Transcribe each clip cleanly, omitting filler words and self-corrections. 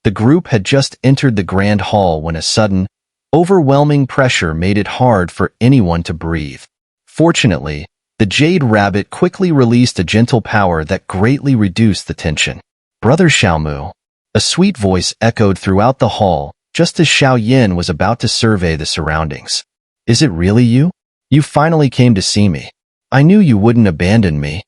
The group had just entered the grand hall when a sudden, overwhelming pressure made it hard for anyone to breathe. Fortunately, the Jade Rabbit quickly released a gentle power that greatly reduced the tension. "Brother Xiaomu," a sweet voice echoed throughout the hall just as Xiao Yin was about to survey the surroundings. "Is it really you? You finally came to see me. I knew you wouldn't abandon me."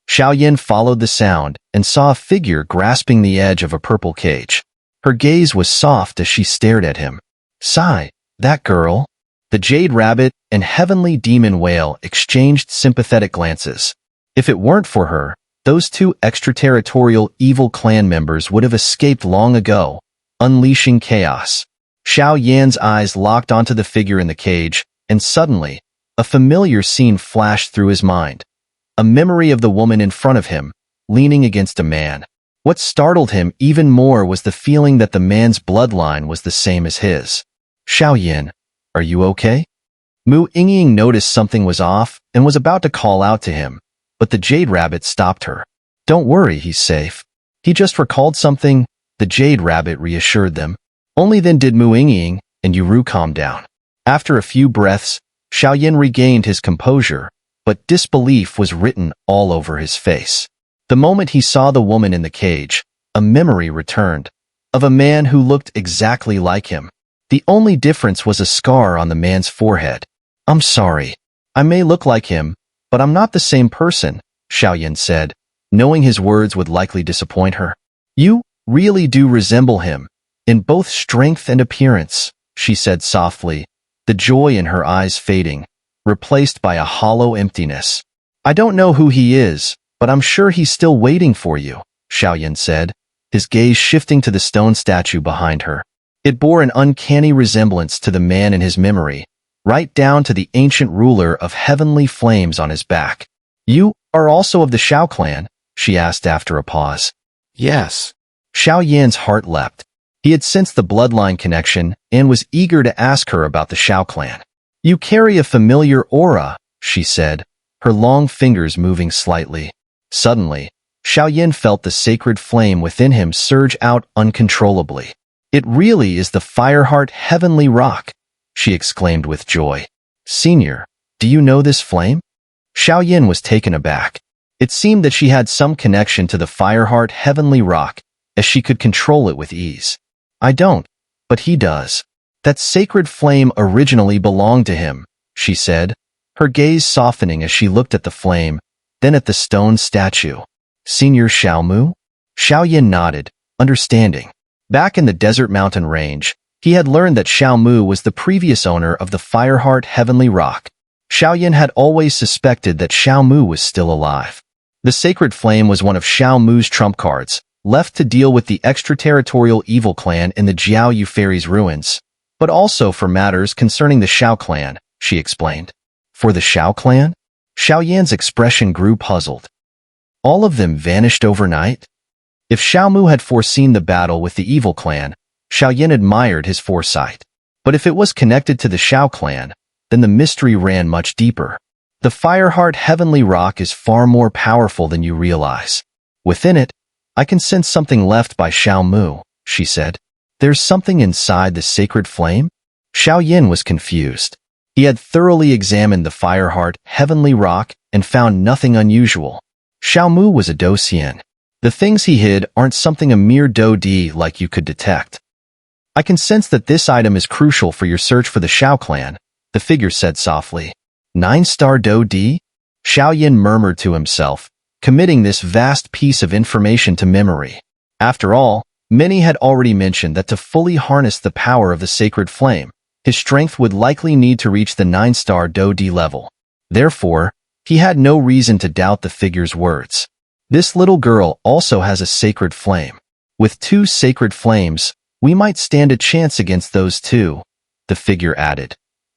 Xiao Yin followed the sound and saw a figure grasping the edge of a purple cage. Her gaze was soft as she stared at him. "Sigh, that girl?" The Jade Rabbit and Heavenly Demon Whale exchanged sympathetic glances. If it weren't for her, those two extraterritorial evil clan members would have escaped long ago, unleashing chaos. Xiao Yan's eyes locked onto the figure in the cage, and suddenly, a familiar scene flashed through his mind. A memory of the woman in front of him, leaning against a man. What startled him even more was the feeling that the man's bloodline was the same as his. "Xiao Yin, are you okay?" Mu Yingying noticed something was off and was about to call out to him, but the Jade Rabbit stopped her. "Don't worry, he's safe. He just recalled something," the Jade Rabbit reassured them. Only then did Mu Yingying and Yuru calm down. After a few breaths, Xiao Yin regained his composure, but disbelief was written all over his face. The moment he saw the woman in the cage, a memory returned, of a man who looked exactly like him. The only difference was a scar on the man's forehead. "I'm sorry. I may look like him, but I'm not the same person," Xiao Yin said, knowing his words would likely disappoint her. "You really do resemble him, in both strength and appearance," she said softly, the joy in her eyes fading, replaced by a hollow emptiness. "I don't know who he is, but I'm sure he's still waiting for you," Xiao Yin said, his gaze shifting to the stone statue behind her. It bore an uncanny resemblance to the man in his memory, right down to the ancient ruler of heavenly flames on his back. "You are also of the Xiao clan?" she asked after a pause. "Yes." Xiao Yan's heart leapt. He had sensed the bloodline connection and was eager to ask her about the Xiao clan. "You carry a familiar aura," she said, her long fingers moving slightly. Suddenly, Xiao Yin felt the sacred flame within him surge out uncontrollably. "It really is the Fireheart Heavenly Rock," she exclaimed with joy. "Senior, do you know this flame?" Xiao Yin was taken aback. It seemed that she had some connection to the Fireheart Heavenly Rock, as she could control it with ease. "I don't, but he does. That sacred flame originally belonged to him," she said, her gaze softening as she looked at the flame, then at the stone statue. "Senior Xiaomu?" Xiao Yin nodded, understanding. Back in the desert mountain range, he had learned that Xiaomu was the previous owner of the Fireheart Heavenly Rock. Xiao Yin had always suspected that Xiaomu was still alive. The sacred flame was one of Xiaomu's trump cards, left to deal with the extraterritorial evil clan in the Jiao Yu Fairies' ruins, but also for matters concerning the Xiao clan, she explained. "For the Xiao clan?" Xiao Yan's expression grew puzzled. "All of them vanished overnight?" If Xiaomu had foreseen the battle with the evil clan, Xiao Yin admired his foresight. But if it was connected to the Xiao clan, then the mystery ran much deeper. "The Fireheart Heavenly Rock is far more powerful than you realize. Within it, I can sense something left by Xiaomu," she said. "There's something inside the sacred flame?" Xiao Yin was confused. He had thoroughly examined the Fireheart Heavenly Rock and found nothing unusual. Xiaomu was a Docian. The things he hid aren't something a mere Do-Di like you could detect. "I can sense that this item is crucial for your search for the Xiao clan," the figure said softly. 9-star Do-Di? Xiao Yin murmured to himself, committing this vast piece of information to memory. After all, many had already mentioned that to fully harness the power of the sacred flame, his strength would likely need to reach the 9-star Do-Di level. Therefore, he had no reason to doubt the figure's words. This little girl also has a sacred flame. With 2 sacred flames, we might stand a chance against those 2, the figure added,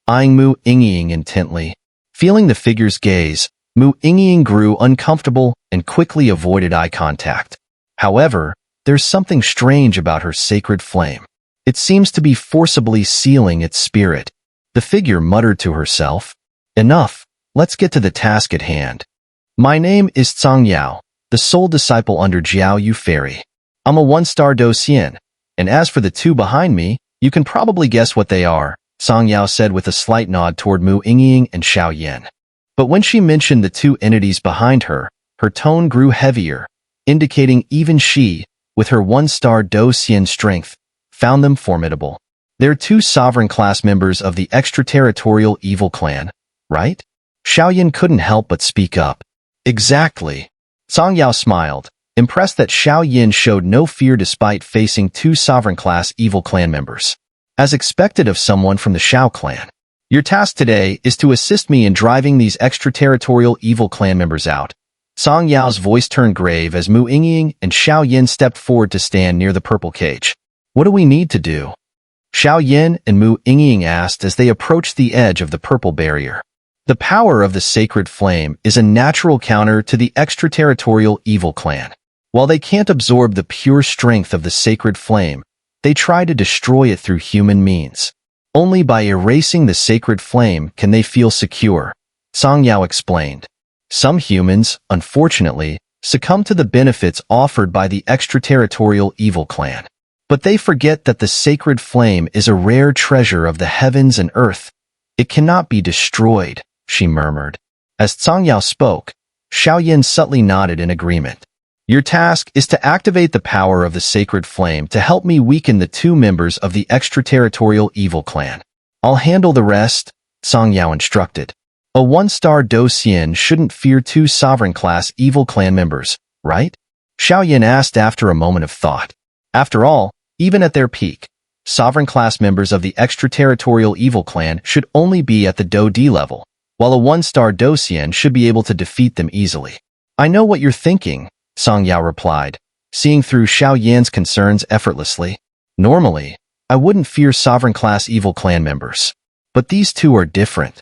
eyeing Mu Yingying intently. Feeling the figure's gaze, Mu Yingying grew uncomfortable and quickly avoided eye contact. However, there's something strange about her sacred flame. It seems to be forcibly sealing its spirit. The figure muttered to herself. "Enough, let's get to the task at hand. My name is Zhang Yao, the sole disciple under Jiao Yu Fairy. I'm a 1-star Docian, And as for the two behind me, you can probably guess what they are, Song Yao said with a slight nod toward Mu Yingying and Xiao Yin. But when she mentioned the two entities behind her, her tone grew heavier, indicating even she, with her one-star Do Xian strength, found them formidable. They're two sovereign class members of the extraterritorial evil clan, right? Xiao Yin couldn't help but speak up. Exactly. Song Yao smiled, impressed that Xiao Yin showed no fear despite facing two sovereign class evil clan members. As expected of someone from the Xiao clan. Your task today is to assist me in driving these extraterritorial evil clan members out. Song Yao's voice turned grave as Mu Yingying and Xiao Yin stepped forward to stand near the purple cage. What do we need to do? Xiao Yin and Mu Yingying asked as they approached the edge of the purple barrier. The power of the sacred flame is a natural counter to the extraterritorial evil clan. While they can't absorb the pure strength of the sacred flame, they try to destroy it through human means. Only by erasing the sacred flame can they feel secure, Song Yao explained. Some humans, unfortunately, succumb to the benefits offered by the extraterritorial evil clan. But they forget that the sacred flame is a rare treasure of the heavens and earth. It cannot be destroyed, she murmured. As Song Yao spoke, Xiao Yin subtly nodded in agreement. Your task is to activate the power of the sacred flame to help me weaken the two members of the extraterritorial evil clan. I'll handle the rest, Song Yao instructed. A one-star Do Xian shouldn't fear two sovereign-class evil clan members, right? Xiao Yin asked after a moment of thought. After all, even at their peak, sovereign-class members of the extraterritorial evil clan should only be at the Do D level, while a one-star Do Xian should be able to defeat them easily. I know what you're thinking, Song Yao replied, seeing through Xiao Yan's concerns effortlessly. Normally, I wouldn't fear sovereign-class evil clan members. But these two are different.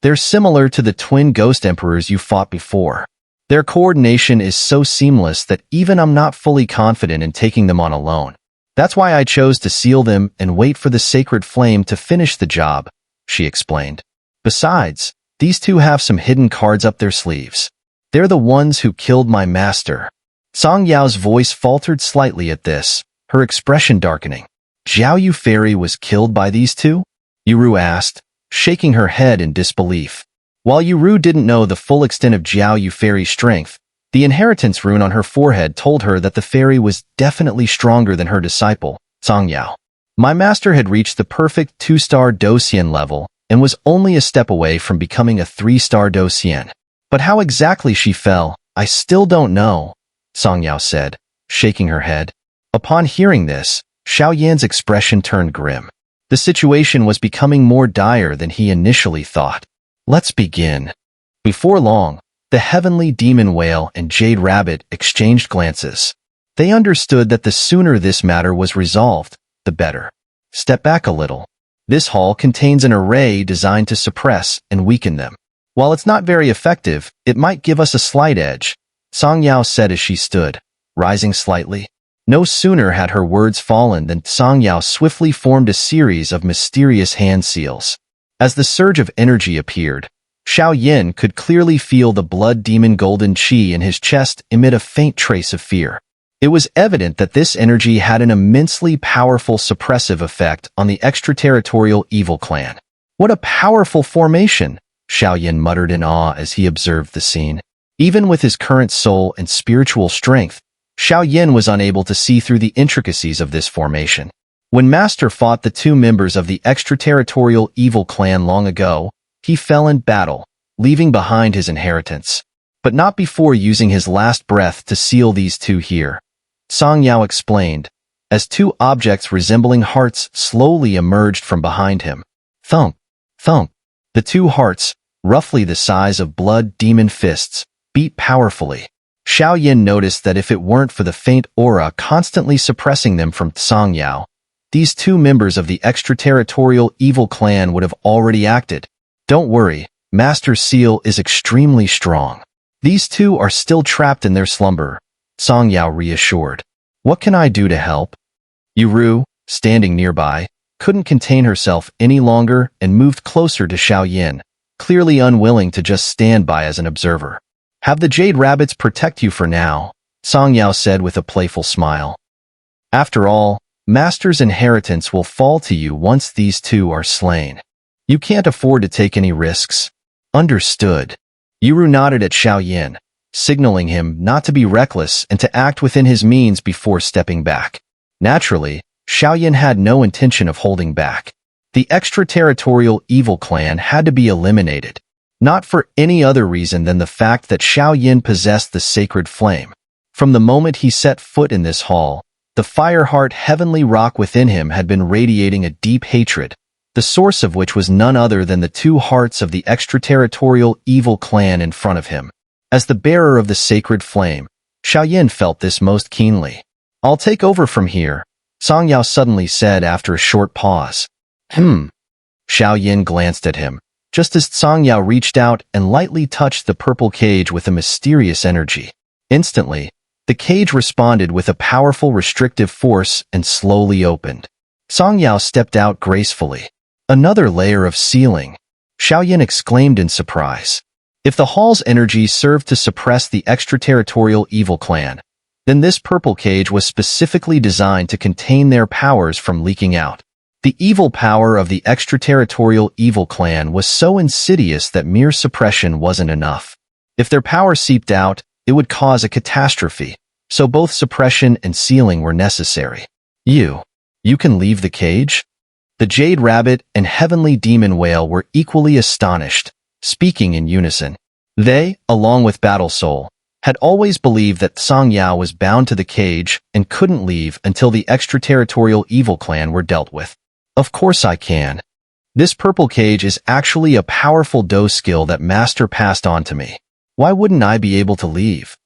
They're similar to the twin ghost emperors you fought before. Their coordination is so seamless that even I'm not fully confident in taking them on alone. That's why I chose to seal them and wait for the sacred flame to finish the job, she explained. Besides, these two have some hidden cards up their sleeves. They're the ones who killed my master. Song Yao's voice faltered slightly at this, her expression darkening. Jiao Yu Fairy was killed by these two? Yuru asked, shaking her head in disbelief. While Yuru didn't know the full extent of Jiao Yu Fairy's strength, the inheritance rune on her forehead told her that the fairy was definitely stronger than her disciple, Song Yao. My master had reached the perfect 2-star Do Xian level and was only a step away from becoming a 3-star Do Xian. But how exactly she fell, I still don't know, Song Yao said, shaking her head. Upon hearing this, Xiao Yan's expression turned grim. The situation was becoming more dire than he initially thought. Let's begin. Before long, the heavenly demon whale and Jade Rabbit exchanged glances. They understood that the sooner this matter was resolved, the better. Step back a little. This hall contains an array designed to suppress and weaken them. While it's not very effective, it might give us a slight edge, Song Yao said as she stood, rising slightly. No sooner had her words fallen than Song Yao swiftly formed a series of mysterious hand seals. As the surge of energy appeared, Xiao Yin could clearly feel the blood demon golden qi in his chest emit a faint trace of fear. It was evident that this energy had an immensely powerful suppressive effect on the extraterritorial evil clan. What a powerful formation! Xiao Yin muttered in awe as he observed the scene. Even with his current soul and spiritual strength, Xiao Yin was unable to see through the intricacies of this formation. When Master fought the two members of the extraterritorial evil clan long ago, he fell in battle, leaving behind his inheritance. But not before using his last breath to seal these two here. Song Yao explained, as two objects resembling hearts slowly emerged from behind him. Thump, thump. The two hearts, roughly the size of blood demon fists, beat powerfully. Xiao Yin noticed that if it weren't for the faint aura constantly suppressing them from Song Yao, these two members of the extraterritorial evil clan would have already acted. Don't worry, Master Seal is extremely strong. These two are still trapped in their slumber, Song Yao reassured. What can I do to help? Yuru, standing nearby, couldn't contain herself any longer and moved closer to Xiao Yin, clearly unwilling to just stand by as an observer. Have the Jade Rabbits protect you for now, Song Yao said with a playful smile. After all, Master's inheritance will fall to you once these two are slain. You can't afford to take any risks. Understood. Yuru nodded at Xiao, signaling him not to be reckless and to act within his means before stepping back. Naturally, Xiao had no intention of holding back. The extraterritorial evil clan had to be eliminated, not for any other reason than the fact that Xiao possessed the sacred flame. From the moment he set foot in this hall, the Fireheart heavenly rock within him had been radiating a deep hatred, the source of which was none other than the two hearts of the extraterritorial evil clan in front of him. As the bearer of the sacred flame, Xiao felt this most keenly. "I'll take over from here," Songyao suddenly said after a short pause. Xiao glanced at him, just as Songyao reached out and lightly touched the purple cage with a mysterious energy. Instantly, the cage responded with a powerful restrictive force and slowly opened. Songyao stepped out gracefully. "Another layer of sealing," Xiao exclaimed in surprise. If the hall's energy served to suppress the extraterritorial evil clan, then this purple cage was specifically designed to contain their powers from leaking out. The evil power of the extraterritorial evil clan was so insidious that mere suppression wasn't enough. If their power seeped out, it would cause a catastrophe, so both suppression and sealing were necessary. You can leave the cage?" The Jade Rabbit and Heavenly Demon Whale were equally astonished, speaking in unison. They, along with Battle Soul, had always believed that Songyao was bound to the cage and couldn't leave until the extraterritorial evil clan were dealt with. "Of course I can. This purple cage is actually a powerful Do skill that Master passed on to me. Why wouldn't I be able to leave?"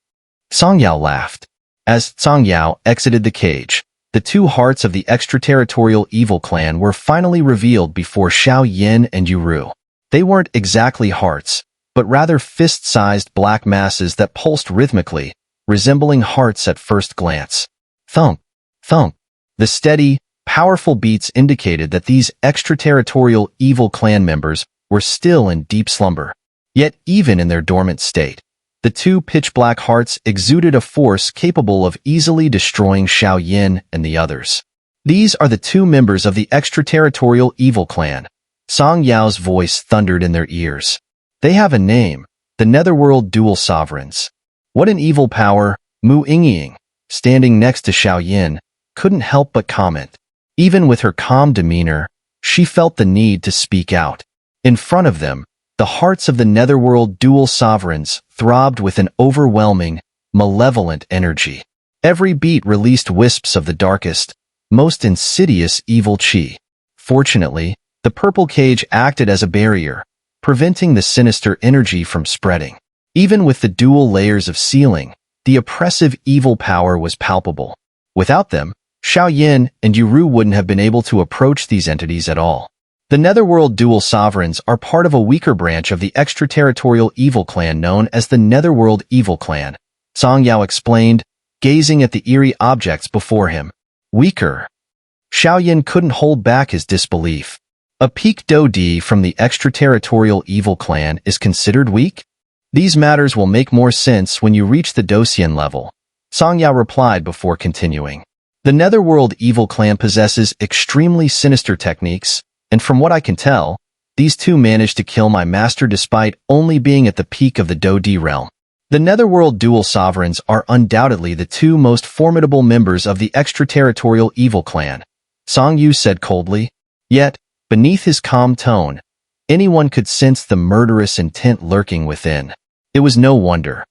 Songyao laughed. As Songyao exited the cage, the two hearts of the extraterritorial evil clan were finally revealed before Xiao and Yuru. They weren't exactly hearts, but rather fist-sized black masses that pulsed rhythmically, resembling hearts at first glance. Thump, thump. The steady, powerful beats indicated that these extraterritorial evil clan members were still in deep slumber. Yet even in their dormant state, the two pitch-black hearts exuded a force capable of easily destroying Xiao and the others. "These are the two members of the extraterritorial evil clan," Song Yao's voice thundered in their ears. "They have a name, the Netherworld Dual Sovereigns." What an evil power, Mu Yingying, standing next to Xiao couldn't help but comment. Even with her calm demeanor, she felt the need to speak out. In front of them, the hearts of the Netherworld Dual Sovereigns throbbed with an overwhelming, malevolent energy. Every beat released wisps of the darkest, most insidious evil chi. Fortunately, the purple cage acted as a barrier, preventing the sinister energy from spreading. Even with the dual layers of sealing, the oppressive evil power was palpable. Without them, Xiao and Yuru wouldn't have been able to approach these entities at all. The Netherworld Dual Sovereigns are part of a weaker branch of the extraterritorial evil clan known as the Netherworld Evil Clan, Song Yao explained, gazing at the eerie objects before him. Weaker? Xiao couldn't hold back his disbelief. A peak Do-Di from the extraterritorial evil clan is considered weak? These matters will make more sense when you reach the Dosian level, Song Yao replied before continuing. The Netherworld Evil Clan possesses extremely sinister techniques, and from what I can tell, these two managed to kill my master despite only being at the peak of the Do-Di realm. The Netherworld Dual Sovereigns are undoubtedly the two most formidable members of the extraterritorial evil clan, Song Yu said coldly. Yet, beneath his calm tone, anyone could sense the murderous intent lurking within. It was no wonder.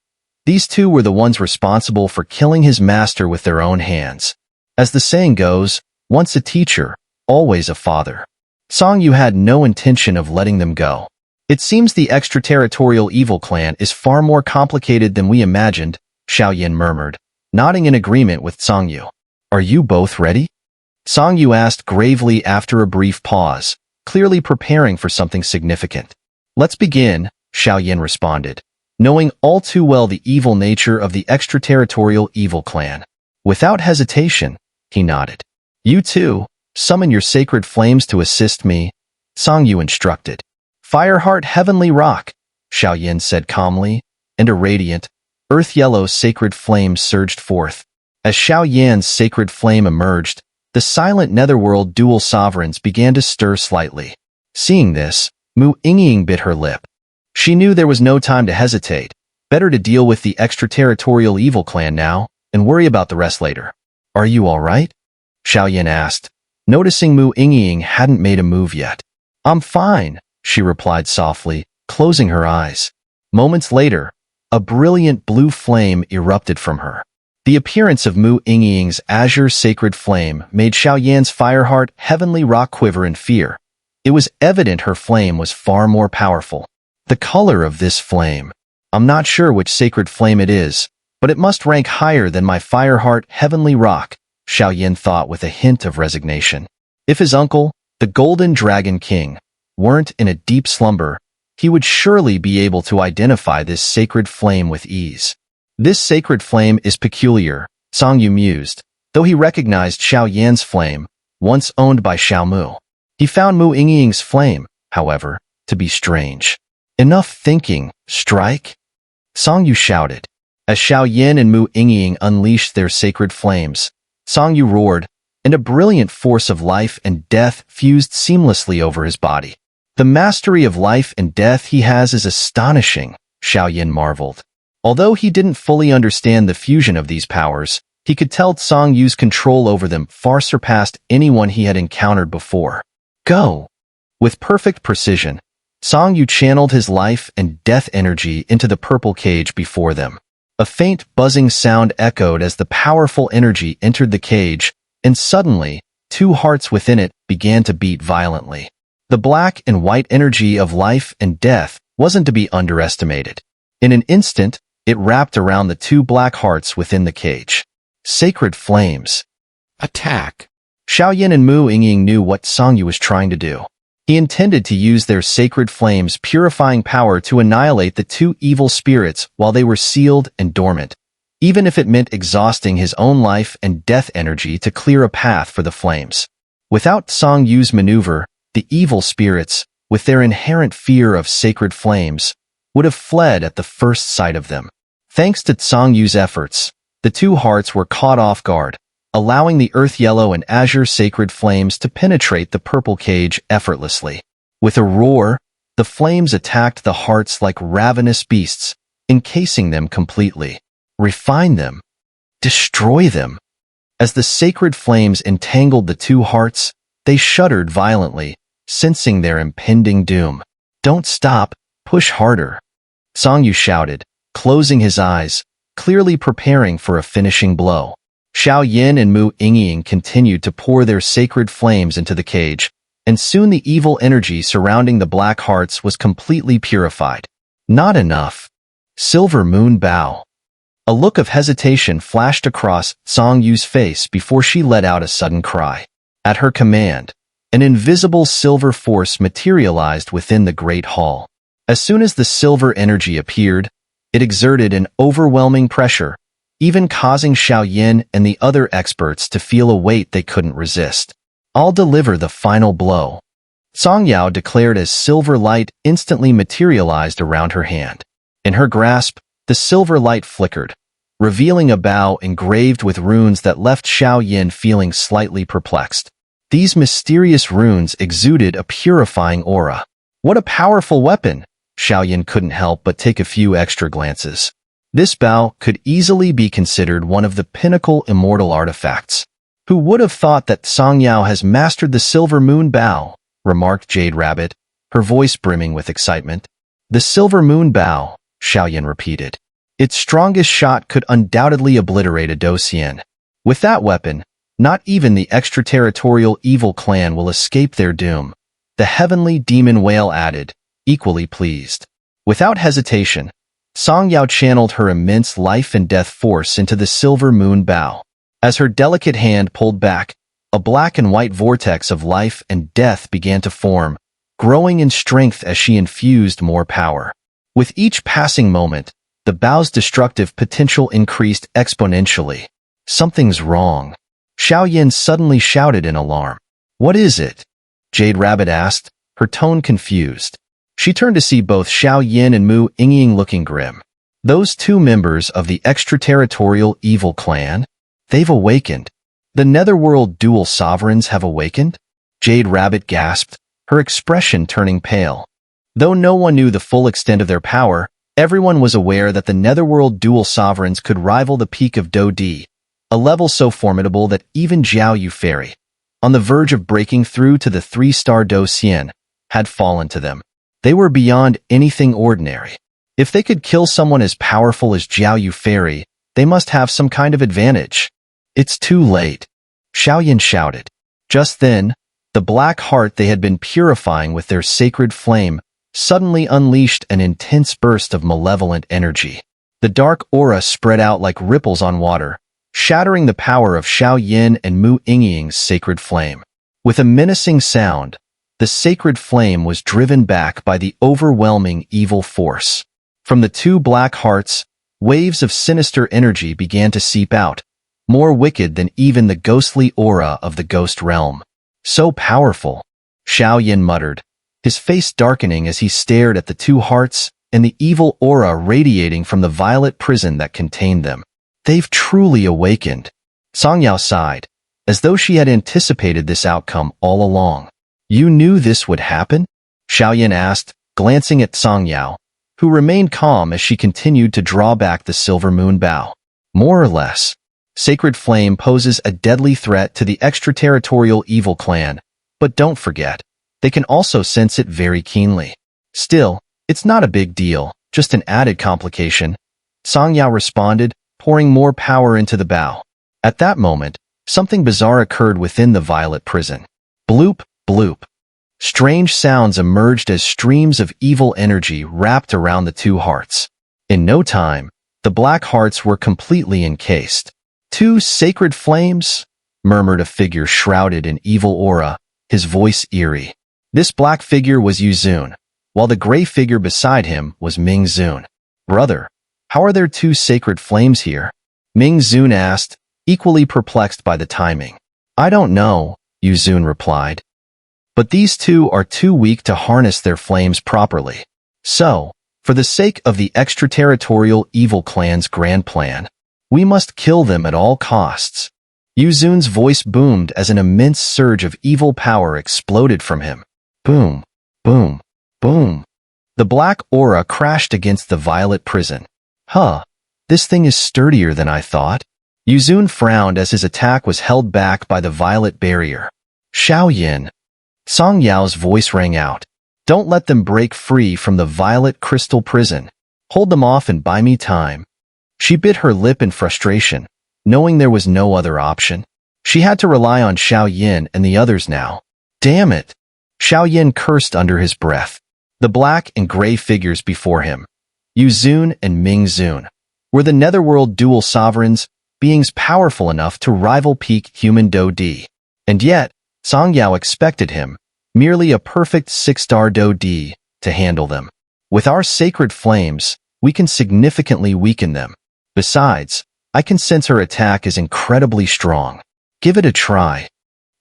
These two were the ones responsible for killing his master with their own hands. As the saying goes, once a teacher, always a father. Song Yu had no intention of letting them go. It seems the extraterritorial evil clan is far more complicated than we imagined, Xiao murmured, nodding in agreement with Song Yu. Are you both ready? Song Yu asked gravely after a brief pause, clearly preparing for something significant. Let's begin, Xiao responded, knowing all too well the evil nature of the extraterritorial evil clan. Without hesitation, he nodded. You too, summon your sacred flames to assist me, Song Yu instructed. Fireheart Heavenly Rock, Xiao said calmly, and a radiant, earth-yellow sacred flame surged forth. As Xiao Yan's sacred flame emerged, The silent Netherworld dual sovereigns began to stir slightly. Seeing this, Mu Yingying bit her lip. She knew there was no time to hesitate. Better to deal with the extraterritorial evil clan now, and worry about the rest later. Are you all right? Xiao asked, noticing Mu Yingying hadn't made a move yet. I'm fine, she replied softly, closing her eyes. Moments later, a brilliant blue flame erupted from her. The appearance of Mu Yingying's azure sacred flame made Xiao Fireheart heavenly rock quiver in fear. It was evident her flame was far more powerful. The color of this flame. I'm not sure which sacred flame it is, but it must rank higher than my Fireheart heavenly rock, Xiao thought with a hint of resignation. If his uncle, the Golden Dragon King, weren't in a deep slumber, he would surely be able to identify this sacred flame with ease. This sacred flame is peculiar, Song Yu mused, though he recognized Xiao flame, once owned by Xiao Mu. He found Mu Yingying's flame, however, to be strange. Enough thinking, strike! Song Yu shouted. As Xiao and Mu Yingying unleashed their sacred flames, Song Yu roared, and a brilliant force of life and death fused seamlessly over his body. The mastery of life and death he has is astonishing, Xiao marveled. Although he didn't fully understand the fusion of these powers, he could tell Song Yu's control over them far surpassed anyone he had encountered before. Go! With perfect precision, Song Yu channeled his life and death energy into the purple cage before them. A faint buzzing sound echoed as the powerful energy entered the cage, and suddenly, two hearts within it began to beat violently. The black and white energy of life and death wasn't to be underestimated. In an instant, it wrapped around the two black hearts within the cage. Sacred flames. Attack! Xiao and Mu Yingying knew what Song Yu was trying to do. He intended to use their sacred flames' purifying power to annihilate the two evil spirits while they were sealed and dormant, even if it meant exhausting his own life and death energy to clear a path for the flames. Without Song Yu's maneuver, the evil spirits, with their inherent fear of sacred flames, would have fled at the first sight of them. Thanks to Song Yu's efforts, the two hearts were caught off guard, allowing the earth yellow and azure sacred flames to penetrate the purple cage effortlessly. With a roar, the flames attacked the hearts like ravenous beasts, encasing them completely. Refine them. Destroy them. As the sacred flames entangled the two hearts, they shuddered violently, sensing their impending doom. Don't stop, push harder. Song Yu shouted, closing his eyes, clearly preparing for a finishing blow. Xiao and Mu Yingying continued to pour their sacred flames into the cage, and soon the evil energy surrounding the black hearts was completely purified. Not enough. Silver Moon Bow. A look of hesitation flashed across Song Yu's face before she let out a sudden cry. At her command, an invisible silver force materialized within the great hall. As soon as the silver energy appeared, it exerted an overwhelming pressure, even causing Xiao and the other experts to feel a weight they couldn't resist. I'll deliver the final blow, Song Yao declared as silver light instantly materialized around her hand. In her grasp, the silver light flickered, revealing a bow engraved with runes that left Xiao feeling slightly perplexed. These mysterious runes exuded a purifying aura. What a powerful weapon! Xiao couldn't help but take a few extra glances. This bow could easily be considered one of the pinnacle immortal artifacts. Who would have thought that Song Yao has mastered the Silver Moon Bow? Remarked Jade Rabbit, her voice brimming with excitement. The Silver Moon Bow, Xiao repeated. Its strongest shot could undoubtedly obliterate a Docian. With that weapon, not even the extraterritorial evil clan will escape their doom, the heavenly demon whale added, equally pleased. Without hesitation, Song Yao channeled her immense life and death force into the Silver Moon Bow. As her delicate hand pulled back, a black and white vortex of life and death began to form, growing in strength as she infused more power. With each passing moment, the bow's destructive potential increased exponentially. Something's wrong. Xiao suddenly shouted in alarm. What is it? Jade Rabbit asked, her tone confused. She turned to see both Xiao and Mu Yingying looking grim. Those two members of the extraterritorial evil clan? They've awakened. The Netherworld dual sovereigns have awakened? Jade Rabbit gasped, her expression turning pale. Though no one knew the full extent of their power, everyone was aware that the Netherworld dual sovereigns could rival the peak of Do Di, a level so formidable that even Xiao Yu Fairy, on the verge of breaking through to the 3-star Do Xian, had fallen to them. They were beyond anything ordinary. If they could kill someone as powerful as Xiao Yu Fairy, they must have some kind of advantage. It's too late, Xiaoyan shouted. Just then, the black heart they had been purifying with their sacred flame suddenly unleashed an intense burst of malevolent energy. The dark aura spread out like ripples on water, shattering the power of Xiao Yin and Mu Yingying's sacred flame. With a menacing sound, the sacred flame was driven back by the overwhelming evil force. From the two black hearts, waves of sinister energy began to seep out, more wicked than even the ghostly aura of the ghost realm. So powerful, Xiao Yin muttered, his face darkening as he stared at the two hearts and the evil aura radiating from the violet prison that contained them. They've truly awakened. Songyao sighed, as though she had anticipated this outcome all along. You knew this would happen? Xiaoyan asked, glancing at Songyao, who remained calm as she continued to draw back the silver moon bow. More or less. Sacred Flame poses a deadly threat to the extraterritorial evil clan, but don't forget, they can also sense it very keenly. Still, it's not a big deal, just an added complication. Songyao responded, pouring more power into the bow. At that moment, something bizarre occurred within the violet prison. Bloop, bloop. Strange sounds emerged as streams of evil energy wrapped around the two hearts. In no time, the black hearts were completely encased. Two sacred flames? Murmured a figure shrouded in evil aura, his voice eerie. This black figure was Yuzun, while the gray figure beside him was Ming Zun. Brother, how are there two sacred flames here? Ming Zun asked, equally perplexed by the timing. I don't know, Yuzun replied. But these two are too weak to harness their flames properly. So, for the sake of the extraterritorial evil clan's grand plan, we must kill them at all costs. Yuzun's voice boomed as an immense surge of evil power exploded from him. Boom, boom, boom. The black aura crashed against the violet prison. Huh, this thing is sturdier than I thought. Yuzun frowned as his attack was held back by the violet barrier. Xiaoyan. Song Yao's voice rang out. Don't let them break free from the violet crystal prison. Hold them off and buy me time. She bit her lip in frustration, knowing there was no other option. She had to rely on Xiao Yin and the others now. Damn it! Xiao Yin cursed under his breath. The black and gray figures before him, Yuzun and Ming Zun, were the Netherworld dual sovereigns, beings powerful enough to rival peak human Do Di. And yet, Song Yao expected him, merely a perfect 6-star Do Di, to handle them. With our sacred flames, we can significantly weaken them. Besides, I can sense her attack is incredibly strong. Give it a try.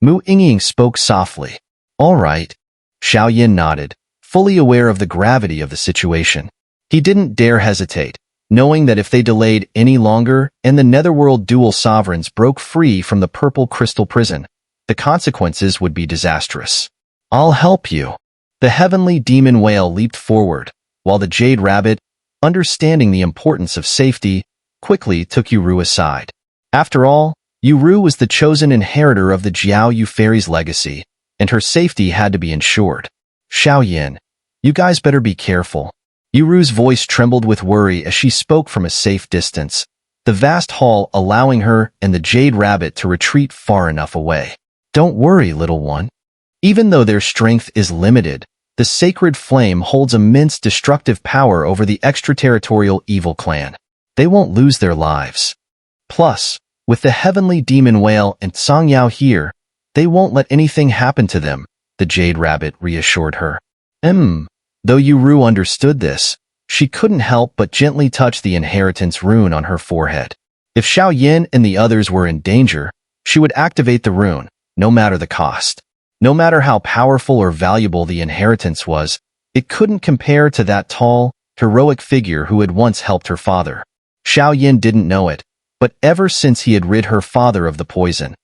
Mu Yingying spoke softly. All right. Xiao Yin nodded, fully aware of the gravity of the situation. He didn't dare hesitate, knowing that if they delayed any longer and the Netherworld dual sovereigns broke free from the purple crystal prison, the consequences would be disastrous. I'll help you. The heavenly demon whale leaped forward, while the jade rabbit, understanding the importance of safety, quickly took Yuru aside. After all, Yuru was the chosen inheritor of the Xiao Yu Fairy's legacy, and her safety had to be ensured. Xiao Yin, you guys better be careful. Yuru's voice trembled with worry as she spoke from a safe distance, the vast hall allowing her and the jade rabbit to retreat far enough away. Don't worry, little one. Even though their strength is limited, the sacred flame holds immense destructive power over the extraterritorial evil clan. They won't lose their lives. Plus, with the heavenly demon whale and Song Yao here, they won't let anything happen to them, the jade rabbit reassured her. Though Yuru understood this, she couldn't help but gently touch the inheritance rune on her forehead. If Xiao Yin and the others were in danger, she would activate the rune, no matter the cost. No matter how powerful or valuable the inheritance was, it couldn't compare to that tall, heroic figure who had once helped her father. Xiao Yin didn't know it, but ever since he had rid her father of the poison,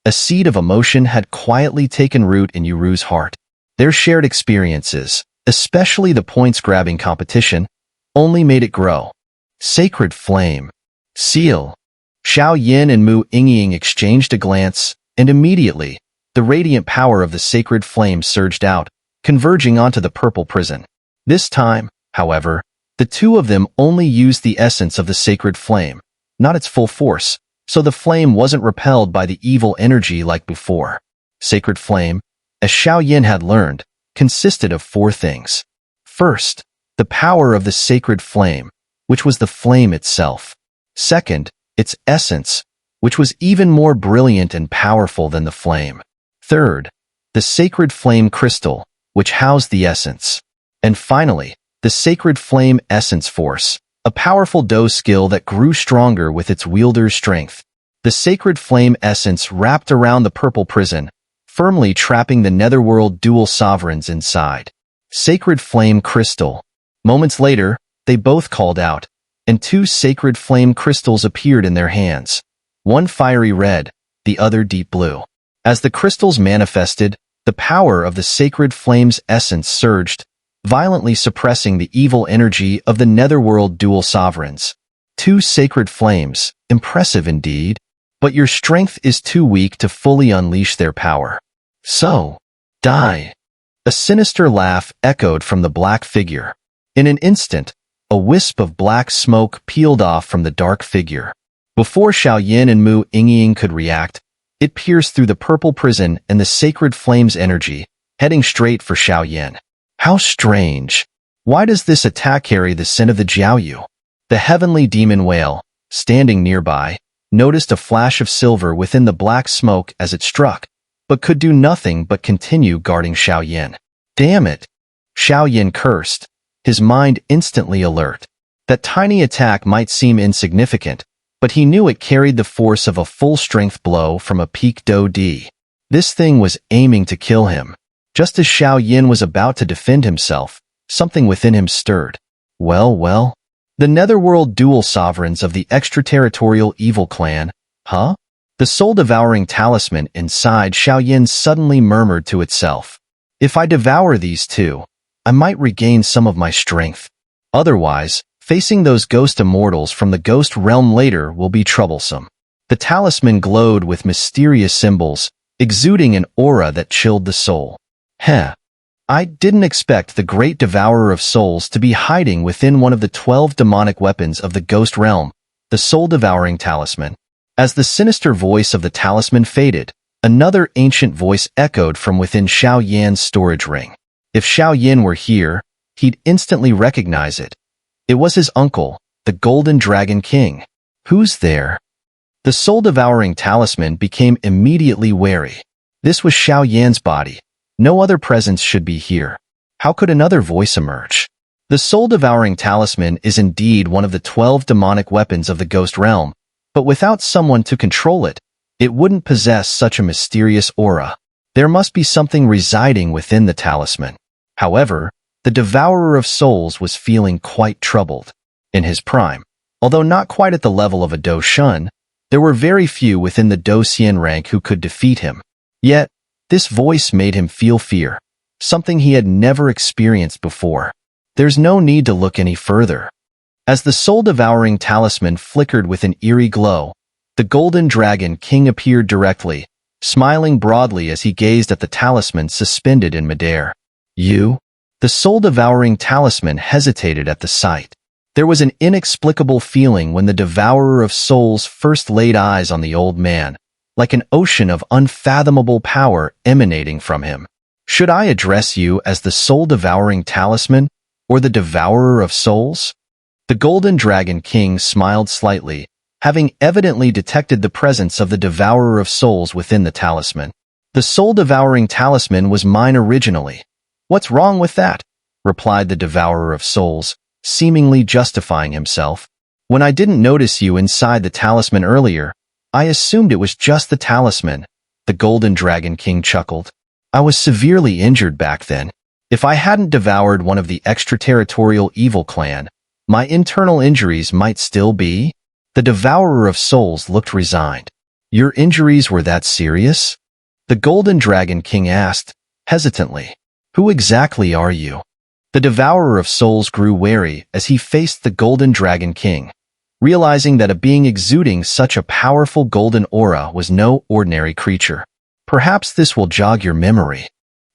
A seed of emotion had quietly taken root in Yuru's heart. Their shared experiences, especially the points-grabbing competition, only made it grow. Sacred flame. Seal. Xiao Yin and Mu Yingying exchanged a glance, and immediately, the radiant power of the sacred flame surged out, converging onto the purple prison. This time, however, the two of them only used the essence of the sacred flame, not its full force, so the flame wasn't repelled by the evil energy like before. Sacred flame, as Xiao Yin had learned, consisted of 4 things. First, the power of the sacred flame, which was the flame itself. Second, its essence, which was even more brilliant and powerful than the flame. Third, the sacred flame crystal, which housed the essence. And finally, the sacred flame essence force, a powerful Do skill that grew stronger with its wielder's strength. The sacred flame essence wrapped around the purple prison, firmly trapping the Netherworld dual sovereigns inside. Sacred flame crystal. Moments later, they both called out, and 2 sacred flame crystals appeared in their hands. One fiery red, the other deep blue. As the crystals manifested, the power of the sacred flame's essence surged, violently suppressing the evil energy of the Netherworld dual sovereigns. 2 sacred flames, impressive indeed, but your strength is too weak to fully unleash their power. So, die. A sinister laugh echoed from the black figure. In an instant, a wisp of black smoke peeled off from the dark figure. Before Xiao Yin and Mu Yingying could react, it pierced through the purple prison and the sacred flame's energy, heading straight for Xiao Yin. How strange. Why does this attack carry the scent of the Jiaoyu? The heavenly demon whale, standing nearby, noticed a flash of silver within the black smoke as it struck, but could do nothing but continue guarding Xiao Yin. Damn it! Xiao Yin cursed, his mind instantly alert. That tiny attack might seem insignificant, but he knew it carried the force of a full-strength blow from a peak Do D. This thing was aiming to kill him. Just as Xiao Yin was about to defend himself, something within him stirred. Well, the Netherworld dual sovereigns of the extraterritorial evil clan, huh? The soul-devouring talisman inside Xiao Yin suddenly murmured to itself. If I devour these 2, I might regain some of my strength. Otherwise, facing those ghost immortals from the ghost realm later will be troublesome. The talisman glowed with mysterious symbols, exuding an aura that chilled the soul. I didn't expect the great devourer of souls to be hiding within one of the 12 demonic weapons of the ghost realm, the soul-devouring talisman. As the sinister voice of the talisman faded, another ancient voice echoed from within Xiao Yan's storage ring. If Xiao Yin were here, he'd instantly recognize it. It was his uncle, the Golden Dragon King. Who's there? The soul-devouring talisman became immediately wary. This was Xiao Yan's body. No other presence should be here. How could another voice emerge? The soul-devouring talisman is indeed one of the 12 demonic weapons of the ghost realm, but without someone to control it, it wouldn't possess such a mysterious aura. There must be something residing within the talisman. However, the devourer of souls was feeling quite troubled. In his prime, although not quite at the level of a Do Shun, there were very few within the Do Xian rank who could defeat him. Yet, this voice made him feel fear, something he had never experienced before. There's no need to look any further. As the soul-devouring talisman flickered with an eerie glow, the Golden Dragon King appeared directly, smiling broadly as he gazed at the talisman suspended in midair. You? The soul-devouring talisman hesitated at the sight. There was an inexplicable feeling when the devourer of souls first laid eyes on the old man, like an ocean of unfathomable power emanating from him. Should I address you as the soul-devouring talisman, or the devourer of souls? The Golden Dragon King smiled slightly, having evidently detected the presence of the devourer of souls within the talisman. The soul-devouring talisman was mine originally. What's wrong with that? Replied the devourer of souls, seemingly justifying himself. When I didn't notice you inside the talisman earlier, I assumed it was just the talisman. The Golden Dragon King chuckled. I was severely injured back then. If I hadn't devoured one of the extraterritorial evil clan, my internal injuries might still be. The devourer of souls looked resigned. Your injuries were that serious? The Golden Dragon King asked, hesitantly. Who exactly are you? The Devourer of Souls grew wary as he faced the Golden Dragon King, realizing that a being exuding such a powerful golden aura was no ordinary creature. Perhaps this will jog your memory.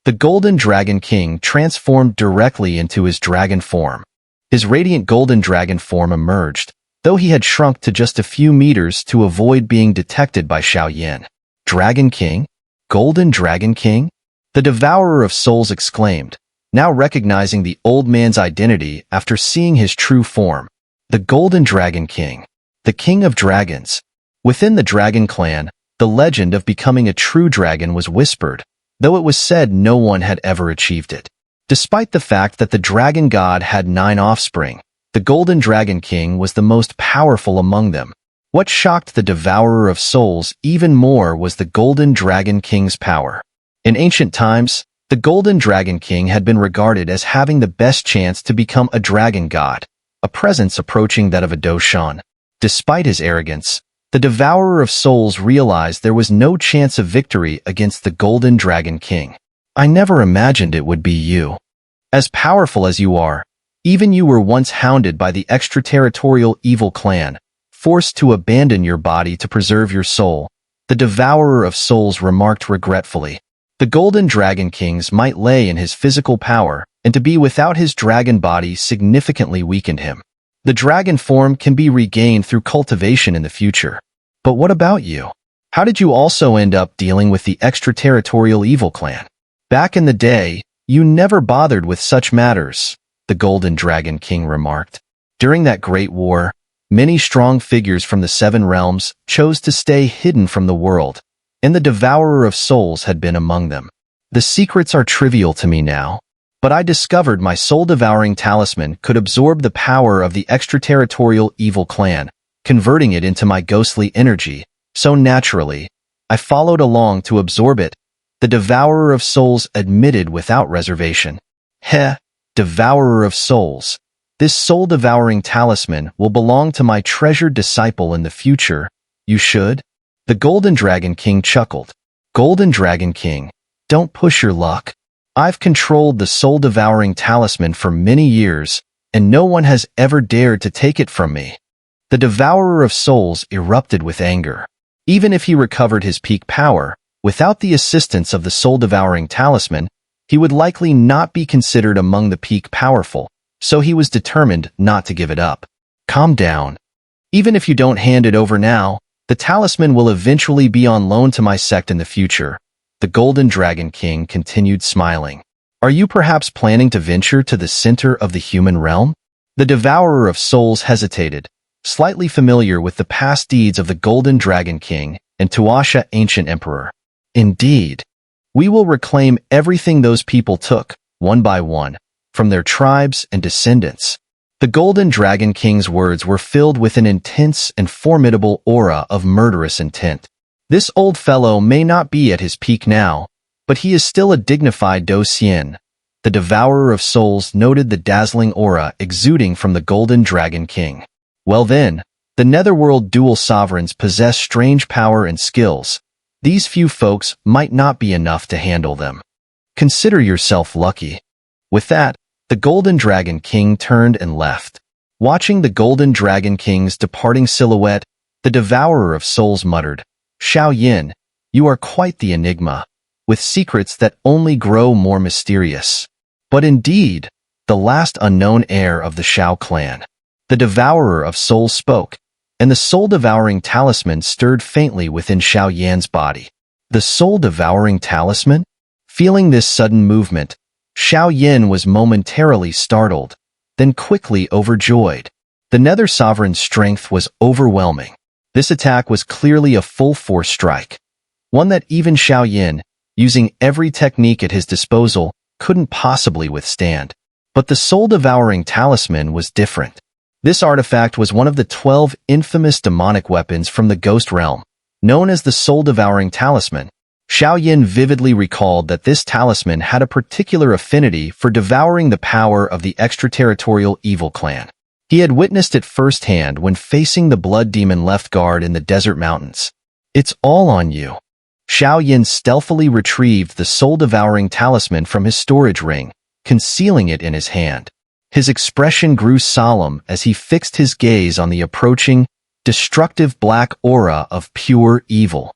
The Golden Dragon King transformed directly into his dragon form. His radiant golden dragon form emerged, though he had shrunk to just a few meters to avoid being detected by Xiao. Dragon King? Golden Dragon King? The Devourer of Souls exclaimed, now recognizing the old man's identity after seeing his true form. The Golden Dragon King, the King of Dragons. Within the Dragon Clan, the legend of becoming a true dragon was whispered, though it was said no one had ever achieved it. Despite the fact that the dragon god had 9 offspring, the Golden Dragon King was the most powerful among them. What shocked the Devourer of Souls even more was the Golden Dragon King's power. In ancient times, the Golden Dragon King had been regarded as having the best chance to become a dragon god, a presence approaching that of a Doshan. Despite his arrogance, the Devourer of Souls realized there was no chance of victory against the Golden Dragon King. I never imagined it would be you. As powerful as you are, even you were once hounded by the extraterritorial evil clan, forced to abandon your body to preserve your soul, the Devourer of Souls remarked regretfully. The Golden Dragon King's might lay in his physical power, and to be without his dragon body significantly weakened him. The dragon form can be regained through cultivation in the future. But what about you? How did you also end up dealing with the extraterritorial evil clan? Back in the day, you never bothered with such matters, the Golden Dragon King remarked. During that great war, many strong figures from the 7 realms chose to stay hidden from the world, and the Devourer of Souls had been among them. The secrets are trivial to me now, but I discovered my soul-devouring talisman could absorb the power of the extraterritorial evil clan, converting it into my ghostly energy, so naturally, I followed along to absorb it, the Devourer of Souls admitted without reservation. Heh, Devourer of Souls. This soul-devouring talisman will belong to my treasured disciple in the future. You should? The Golden Dragon King chuckled. Golden Dragon King, don't push your luck. I've controlled the soul-devouring talisman for many years, and no one has ever dared to take it from me. The Devourer of Souls erupted with anger. Even if he recovered his peak power, without the assistance of the soul-devouring talisman, he would likely not be considered among the peak powerful, so he was determined not to give it up. Calm down. Even if you don't hand it over now, the talisman will eventually be on loan to my sect in the future. The Golden Dragon King continued smiling. Are you perhaps planning to venture to the center of the human realm? The Devourer of Souls hesitated, slightly familiar with the past deeds of the Golden Dragon King and Tuasha Ancient Emperor. Indeed. We will reclaim everything those people took, one by one, from their tribes and descendants. The Golden Dragon King's words were filled with an intense and formidable aura of murderous intent. This old fellow may not be at his peak now, but he is still a dignified Dosien. The Devourer of Souls noted the dazzling aura exuding from the Golden Dragon King. Well then, the Netherworld dual sovereigns possess strange power and skills. These few folks might not be enough to handle them. Consider yourself lucky. With that, the Golden Dragon King turned and left. Watching the Golden Dragon King's departing silhouette, the Devourer of Souls muttered, Xiao, you are quite the enigma, with secrets that only grow more mysterious. But indeed, the last unknown heir of the Xiao clan. The Devourer of Souls spoke, and the soul-devouring talisman stirred faintly within Xiao body. The soul-devouring talisman? Feeling this sudden movement, Xiao was momentarily startled, then quickly overjoyed. The Nether Sovereign's strength was overwhelming. This attack was clearly a full-force strike, one that even Xiao, using every technique at his disposal, couldn't possibly withstand. But the soul-devouring talisman was different. This artifact was one of the 12 infamous demonic weapons from the Ghost Realm, known as the soul-devouring talisman. Xiao vividly recalled that this talisman had a particular affinity for devouring the power of the extraterritorial evil clan. He had witnessed it firsthand when facing the blood demon left guard in the desert mountains. It's all on you. Xiao Yin stealthily retrieved the soul-devouring talisman from his storage ring, concealing it in his hand. His expression grew solemn as he fixed his gaze on the approaching, destructive black aura of pure evil.